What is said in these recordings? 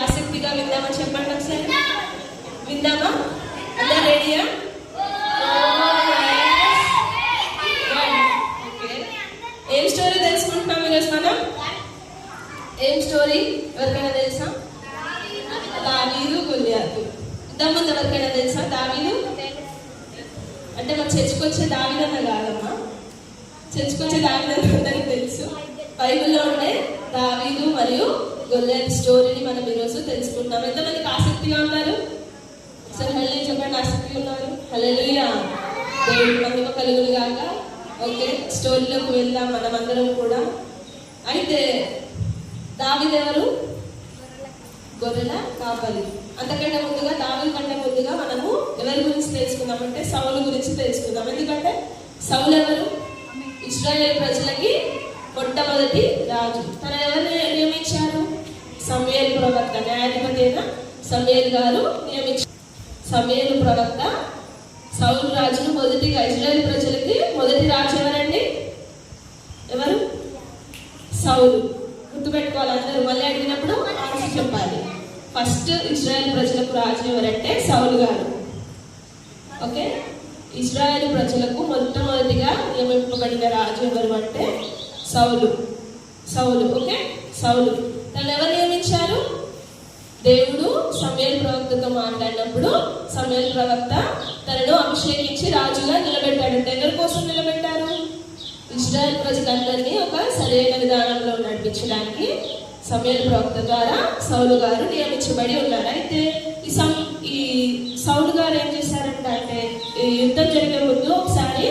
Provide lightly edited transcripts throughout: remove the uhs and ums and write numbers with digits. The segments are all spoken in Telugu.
ఆసక్తిగా విందామా? చెప్పండి ఒకసారి విందామా? అందరూ రెడీయా? ఏం స్టోరీ తెలుసుకుంటున్నాం ఈరోజు మనం? ఏం స్టోరీ ఎవరికైనా తెలుసా? దావీదు గొల్లియాతు. ఇంతకుముందు ఎవరికైనా తెలుసా దావీదు అంటే? మన చర్చికి వచ్చే దావీదన్న కాదమ్మా, చర్చికి వచ్చే దావీదన్న అందరికి తెలుసు. బైబిల్లో ఉండే దావీదు మరియు గొల్లియాతు స్టోరీని మనం ఈరోజు తెలుసుకుంటాం. ఎంతమందికి ఆసక్తిగా ఉన్నారు? సరే హల్లెలూయా చెప్పండి. ఆసక్తిగా ఉన్నారు? హల్లెలూయా. దేవుడి మహిమ కలుగును గాక. ఓకే, స్టోరీలోకి వెళ్దాం మనం అందరం కూడా. అయితే దావీదు ఎవరు? గొర్రెల కాపరి. అంతకంటే ముందుగా దావీదు కంటే ముందుగా మనము ఎవరి గురించి తెలుసుకుందామంటే సౌలు గురించి తెలుసుకుందాం. ఎందుకంటే సౌలు ఎవరు? ఇశ్రాయేలు ప్రజలకి మొట్టమొదటి రాజు. తన ఎవరిని నియమించారు? సమూయేలు ప్రవక్త, న్యాయాధిపతి అయిన సమూయేలు గారు నియమించారు. సమూయేలు ప్రవక్త సౌలు రాజును మొదటిగా ఇశ్రాయేలు ప్రజలకి మొదటి రాజు ఎవరండి? ఎవరు? సౌలు. గుర్తుపెట్టుకోవాలి అందరూ. మళ్ళీ అడిగినప్పుడు ఆన్సర్ చెప్పాలి. ఫస్ట్ ఇశ్రాయేల్ ప్రజలకు రాజు ఎవరంటే సౌలు గారు. ఓకే, ఇశ్రాయేల్ ప్రజలకు మొట్టమొదటిగా నియమింపబడిన రాజు ఎవరు అంటే సౌలు. సౌలు. ఓకే, సౌలు. తను ఎవరు నియమించారు? దేవుడు సమూయేలు ప్రవక్తతో మాట్లాడినప్పుడు సమూయేలు ప్రవక్త తనను అభిషేకించి రాజుగా నిలబెట్టాడంటే ఎవరి కోసం నిలబెట్టారు? ఇశ్రాయేల్ ప్రజలందరినీ ఒక సరైన విధానంలో నడిపించడానికి సమూయేలు ప్రవక్త ద్వారా సౌలు గారు నియమించబడి ఉన్నారు. అయితే ఈ సౌలు గారు ఏం చేశారంటే అంటే యుద్ధం జరిగే ముందు ఒకసారి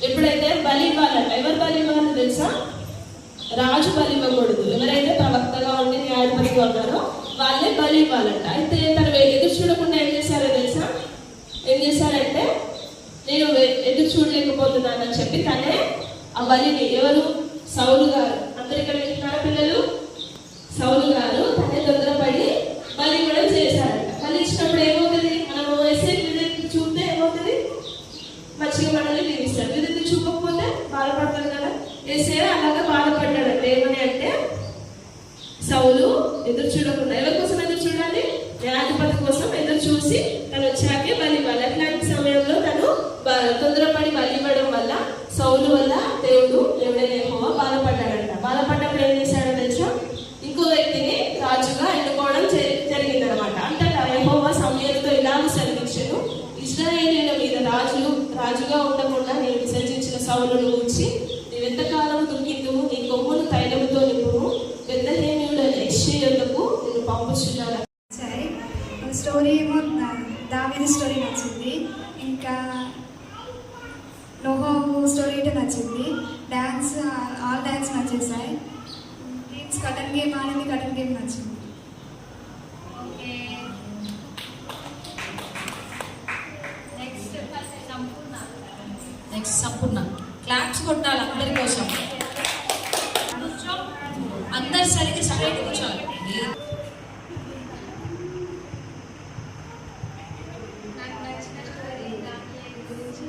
ఎప్పుడైతే బలి ఇవ్వాలంట. ఎవరు బలి ఇవ్వాలో తెలుసా? రాజు బలి ఇవ్వకూడదు. ఎవరైతే ప్రవక్తగా ఉండి న్యాయాధిపతిగా ఉన్నారో వాళ్ళే బలి ఇవ్వాలంట. అయితే తను ఎదురు చూడకుండా ఏం చేశారో తెలుసా? ఏం చేశారంటే నేను ఎదురు చూడలేకపోతున్నానని చెప్పి తనే ఆ బలిని, ఎవరు? సౌలు గారు. అందరు ఇక్కడ వింటున్నారా పిల్లలు? సౌలు గారు తనే తొందరపడి బలి కూడా చేశారంట. బలి ఇచ్చినప్పుడు ఏమవుతుంది? మనం వేసే విధంగా చూస్తే ఏమవుతుంది? మంచిగా మనల్ని దీవిస్తారు. విధంగా చూపకపోతే బాధపడతారు కదా. వేసే అలాగా బాధపడ్డాడంట. ఏమని అంటే సౌలు ఎదురు చూడకుండా, ఎవరి కోసం ఎదురు చూడాలి? న్యాయాధిపతి కోసం ఎదురు చూసి తను వచ్చాకే బలి ఇవ్వాలి. అట్లాంటి సమయంలో తను తొందరపడి బలి ఇవ్వడం వల్ల సౌలు వల్ల దేవుడైన యెహోవా బాధపడ్డాడంట. బాధపడ్డప్పుడు ఏం చేశాడో తెలుసా? ఇంకో వ్యక్తిని రాజుగా ఎన్నుకోవడం జరిగిందనమాట. అంతటా యెహోవా సమూయేలుతో ఇలాగ సెలవిచ్చెను, ఇశ్రాయేలీయుల మీద రాజుగా ఉండకుండా నేను విసర్జించిన సౌలును గూర్చి నీవెంతకాలం దుఃఖింతువు, నీ కొమ్మును తైలముతో నింపుము, బెత్లెహేమీయుడైన యెష్షయి యొద్దకు నిన్ను పంపుచున్నాను స్టోరీ ఏమో దావీదు స్టోరీ నచ్చింది, ఇంకా నోహాహు స్టోరీ అయితే నచ్చింది. డ్యాన్స్ ఆల్ డ్యాన్స్ నచ్చేసాయి. గేమ్స్ కటన్ గేమ్ ఆడింది, కటన్ గేమ్ నచ్చింది. నెక్స్ట్ సంపూర్ణ. క్లాప్స్ కొట్టాలి అందరి కోసం. అందరు సరిగ్గా సపరేట్ కూర్చోవాలి. నాకు నచ్చిన స్టోరీ దాని గురించి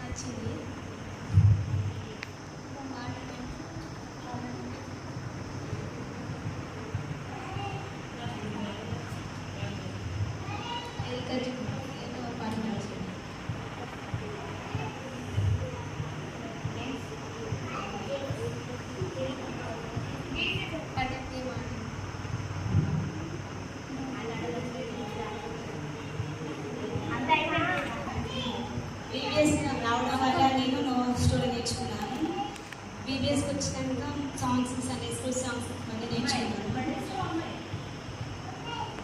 నచ్చింది. పాట నచ్చింది. బీబీఎస్ రావడం వల్ల నేను స్టోరీ నేర్చుకున్నాను. బీబీఎస్కి వచ్చినాక సాంగ్స్ సండే స్కూల్ సాంగ్స్ అన్నీ నేర్చుకున్నాను.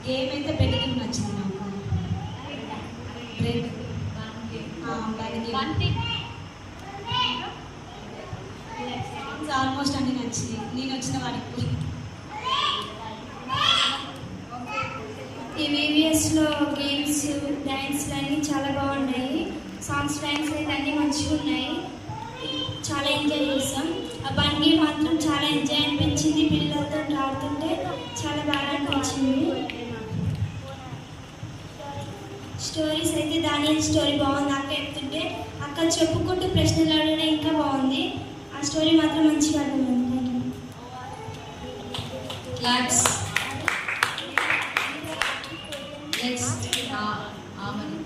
గేమ్ అయితే బెట్టింగ్ నచ్చింది నాకు. బ్రెడ్ సాంగ్స్ ఆల్మోస్ట్ అన్నీ నచ్చింది నేను వచ్చిన వాడికి. ఈ వీవిఎస్లో గేమ్స్ డ్యాన్స్లు అన్నీ చాలా బాగున్నాయి. సాంగ్స్ డ్యాన్స్ అయితే అన్నీ మంచిగా ఉన్నాయి. చాలా ఎంజాయ్ చేస్తాం. ఆ బండి మాత్రం చాలా ఎంజాయ్ అనిపించింది. పిల్లలతో ఆడుతుంటే చాలా బాగా అనిపించింది. స్టోరీస్ అయితే దాని స్టోరీ బాగుంది. అక్క చెప్తుంటే అక్క చెప్పుకుంటూ ప్రశ్నలు అడగడం ఇంకా బాగుంది. ఆ స్టోరీ మాత్రం మంచిగా అర్థమైంది. క్లాప్స్. నెక్స్ట్ ఆమని.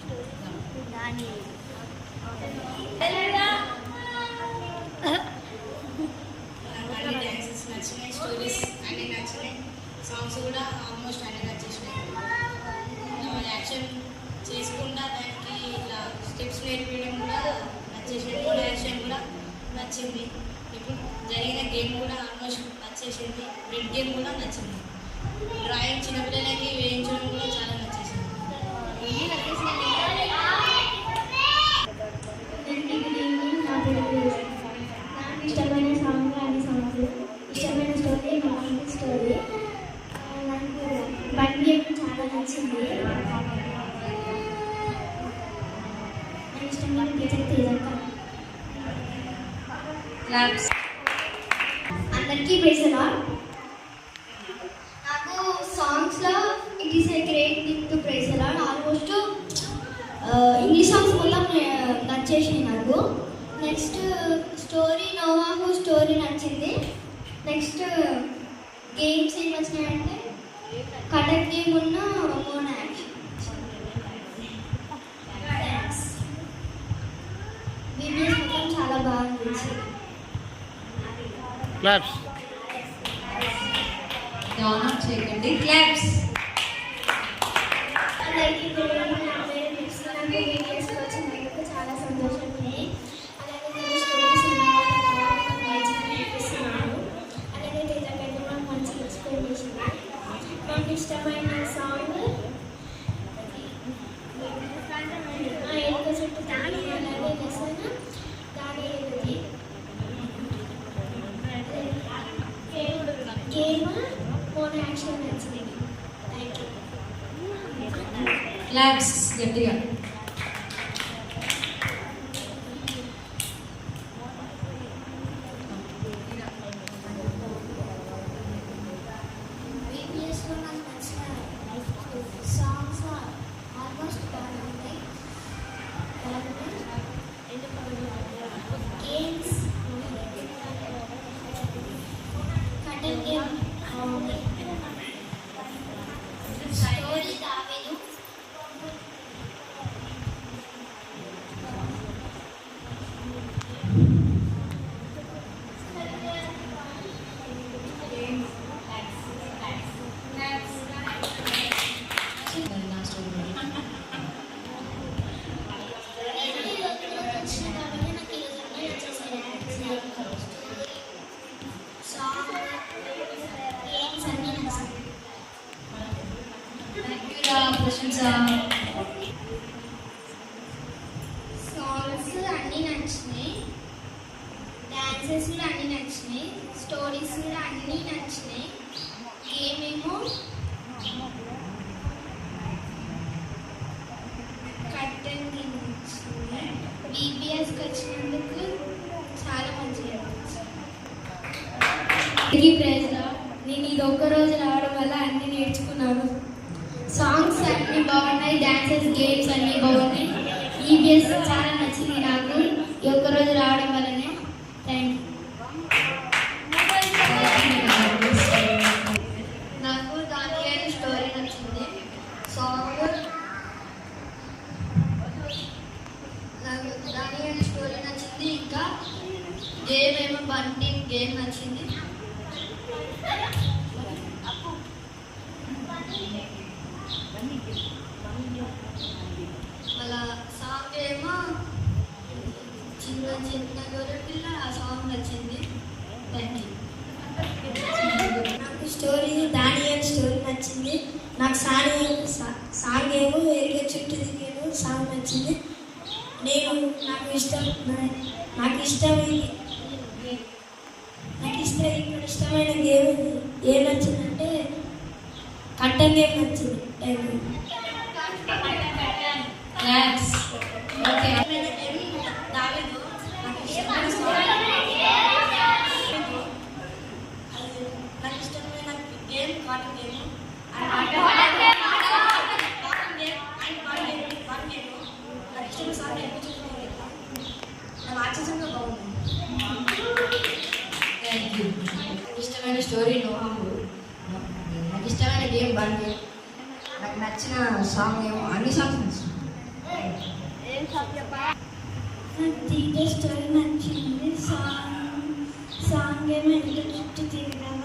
డ్యాన్సెస్ నచ్చినాయి, స్టోరీస్ అన్నీ నచ్చినాయి, సాంగ్స్ కూడా ఆల్మోస్ట్ అన్నీ నచ్చేసినాయి. యాక్షన్ చేసుకుంటా దానికి ఇట్లా స్టెప్స్ నేర్పించడం కూడా నచ్చేసింది. కూడా యాక్షన్ కూడా నచ్చింది. ఇప్పుడు జరిగిన గేమ్ కూడా ఆల్మోస్ట్ నచ్చేసింది. బ్రెడ్ గేమ్ కూడా నచ్చింది. డ్రాయింగ్ చిన్నపిల్లలకి వేయించడం కూడా చాలా నచ్చేసింది. నాకు ఇష్టమైన సాంగ్ అన్ని సాంగ్స్. ఇష్టమైన స్టోరీ మా స్టోరీ. నాకు బండి చాలా నచ్చింది. నాకు ఇష్టమైన టీచర్ తేజక్క. క్లాప్స్. అందరికీ ప్రైజ్లా. నాకు సాంగ్స్లో it is a great thing to praise allowed. Almost English songs మొత్తం నచ్చేసినాయి నాకు. నెక్స్ట్ స్టోరీ నోవాహు స్టోరీ నచ్చింది. నెక్స్ట్ గేమ్స్ ఏం వచ్చినాయంటే కటక్ గేమ్ ఉన్న మోన యాక్షన్. బీబీఎస్ మొత్తం చాలా బాగా అనిపించింది. క్లాప్స్. డౌన్ చేయకండి. క్లాప్స్. అందరికీ నా పేరు నెక్స్ట్. నాకు బీబీఎస్కి వచ్చినందుకు చాలా సంతోషం ఉంది. అలాగే నేను స్టోరీస్ నేర్పిస్తున్నాను. అలాగే తేజకైతే నాకు మంచిగా ఎక్స్ప్లెయిన్ చేసింది. నాకు ఇష్టమైన సాంగ్ ఎలుక చుట్టూ తాగి అలాగే లెసన్ దాని గేమ్ మోన యాక్షన్ నచ్చింది. Thank you. క్లాప్స్ గట్టిగా. బీబీఎస్లో నాకు నచ్చిన సాంగ్స్ ఆల్మోస్ట్ బాగున్నాయి. గేమ్స్ కటన్ గేమ్ బాగుంది. స్టోరీ దావీదు ప్రశంస. సాంగ్స్ అన్నీ నచ్చినాయి, డాన్సెస్ కూడా అన్నీ నచ్చినాయి, స్టోరీస్ కూడా అన్నీ నచ్చినాయి. గేమ్ ఏమో కట్టెన్ గేమ్ నచ్చింది. బీబీఎస్కి వచ్చినందుకు చాలా మంచిగా ప్రైజ్లో నేను ఇది ఒక్కరోజు రావడం వల్ల అన్నీ నేర్చుకున్నాను. సాంగ్స్ అన్నీ బాగున్నాయి, డాన్సెస్ గేమ్స్ అన్నీ బాగున్నాయి. ఈబీఎస్ చాలా నచ్చింది నాకు ఈ ఒక్కరోజు రావడం వల్లనే. Thank you. నాకు దానియల్ స్టోరీ నచ్చింది. సాంగ్ నాకు దానియల్ స్టోరీ నచ్చింది. ఇంకా గేమ్ ఏమో బంటింగ్ గేమ్ నచ్చింది. మళ్ళా సాంగ్ ఏమో చిన్న చిన్న గొర్రెపిల్ల, ఆ సాంగ్ నచ్చింది. Thank you. నాకు స్టోరీ దానియల్ స్టోరీ నచ్చింది. నాకు సాంగ్ ఏమో ఎరిగే చుట్టూ దిగాను సాంగ్ నచ్చింది. నాకు ఇష్టమైన గేమ్ ఏం నచ్చిందంటే కట్టెన్ గేమ్ నచ్చింది. క్లాప్స్. ఓకే. నాకు ఇష్టమైన గేమ్ కాటన్ గేమ్. నాకు ఇష్టమైన సాంగ్ ఆచరణ బాగుంది. Thank you. ఇష్టమైన స్టోరీ నోవాహు. నాకు ఇష్టమైన గేమ్ బండి. నాకు నచ్చిన సాంగ్ ఏమో అన్ని సాంగ్స్ నచ్చింది. నాకు తీగే స్టోరీ నచ్చింది. సాంగ్ ఏమో ఎంత చుట్టూ తిరగల,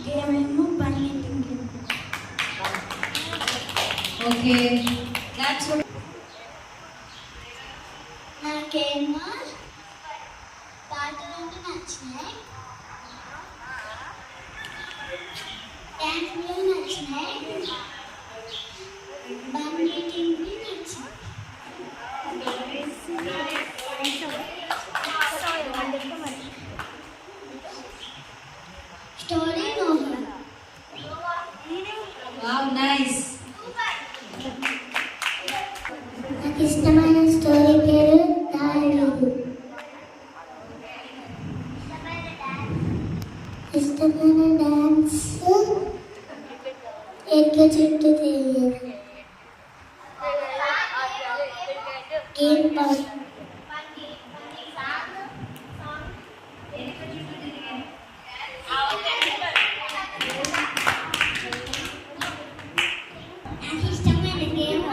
గేమ్ ఏమో బండి. ఓకే. క్లాప్స్. నాకేమో పాటలు నచ్చినాయి, డ్యాన్స్లు నచ్చినాయి, బండిటింగ్ నచ్చింది. Story Noah. Wow, nice. నాకు ఇష్టమైన స్టోరీ పేరు దావీదు. ఇష్టమైన డాన్స్ ఎట్ల చుట్టూ తిరిగేది. Game pass. నాకు ఇష్టమైన గేమ్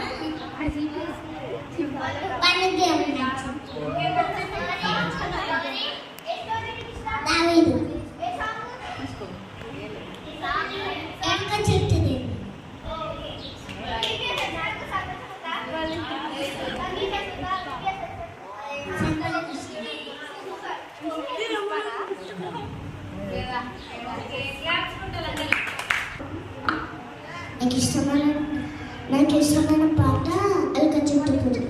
బండి గేమ్ దావీదు. ఎనక చెట్టుది. నాకు ఇష్టమైన పాట అలక చుట్టూ పురుగు.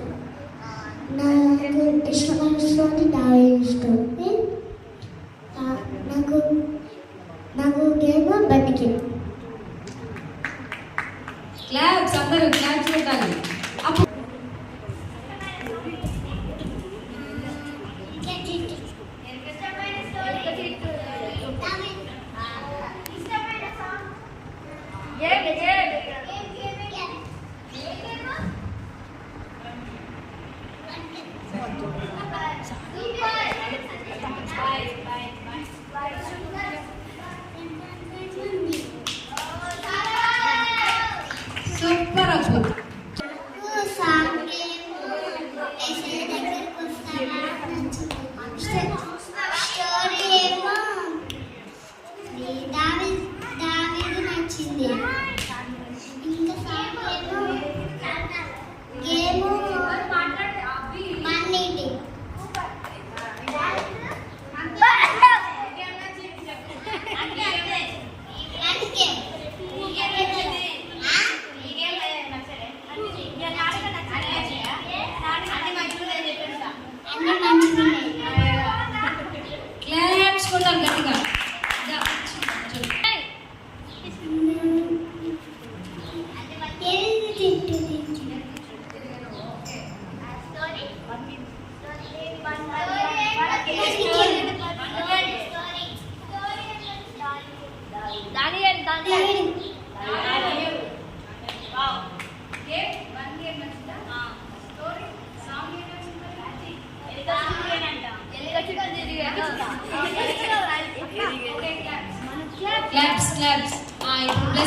నాకు ఇష్టమైన స్టోరీ దావీదు స్టోరీ. నాకు గేమ్ బండి గేమ్. క్లాప్స్. అందరూ క్లాప్స్ పెట్టాలి. సూపర్ అప్పు. స్టోరీ ఏమో దావీదు నచ్చింది. ఇంకా సాంగ్ ఏమో గేమ్ మన్నీటి.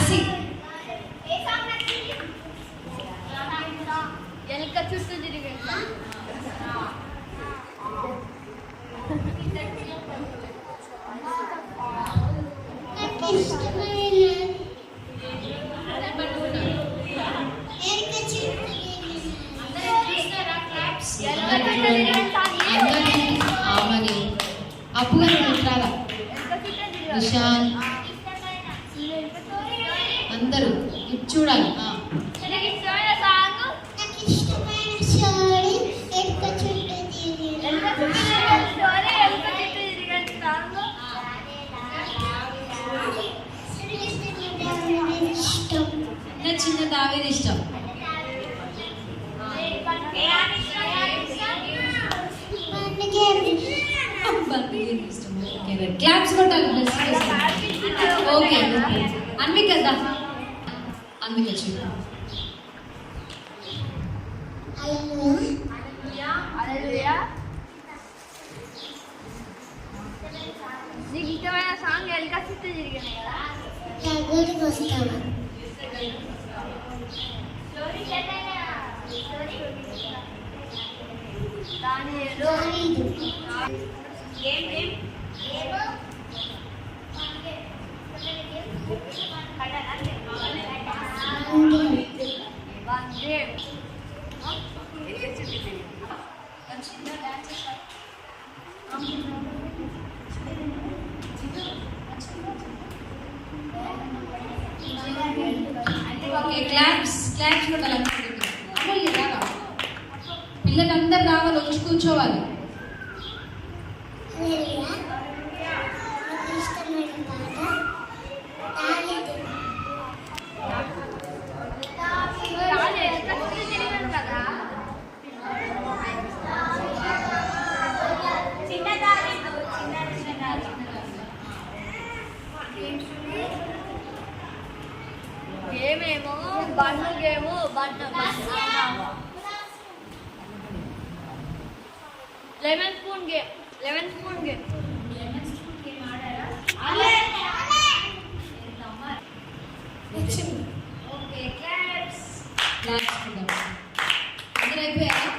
జెస్సీ ఎలక చుట్టూ తిరిగి ఆమని అప్పు గారు మిత్రాల నిషాన్ అందరూ ఇది చూడాలి చిన్న దావేది ఇష్టం క్లాప్స్ కొట్టాలి ఓకే అన్వి కదా అందుకే చెప్పు నీకు ఇష్టమైన సాంగ్ ఎలక చుట్టూ తిరిగాను కదా ఓకే క్లాప్స్ కొట్టాలి అమూల్య రాగా పిల్లలందరూ రావాలి వచ్చి కూర్చోవాలి గేమేమో bun game bun lemon spoon game okay claps కొట్టాలి అందరూ అయిపోయారా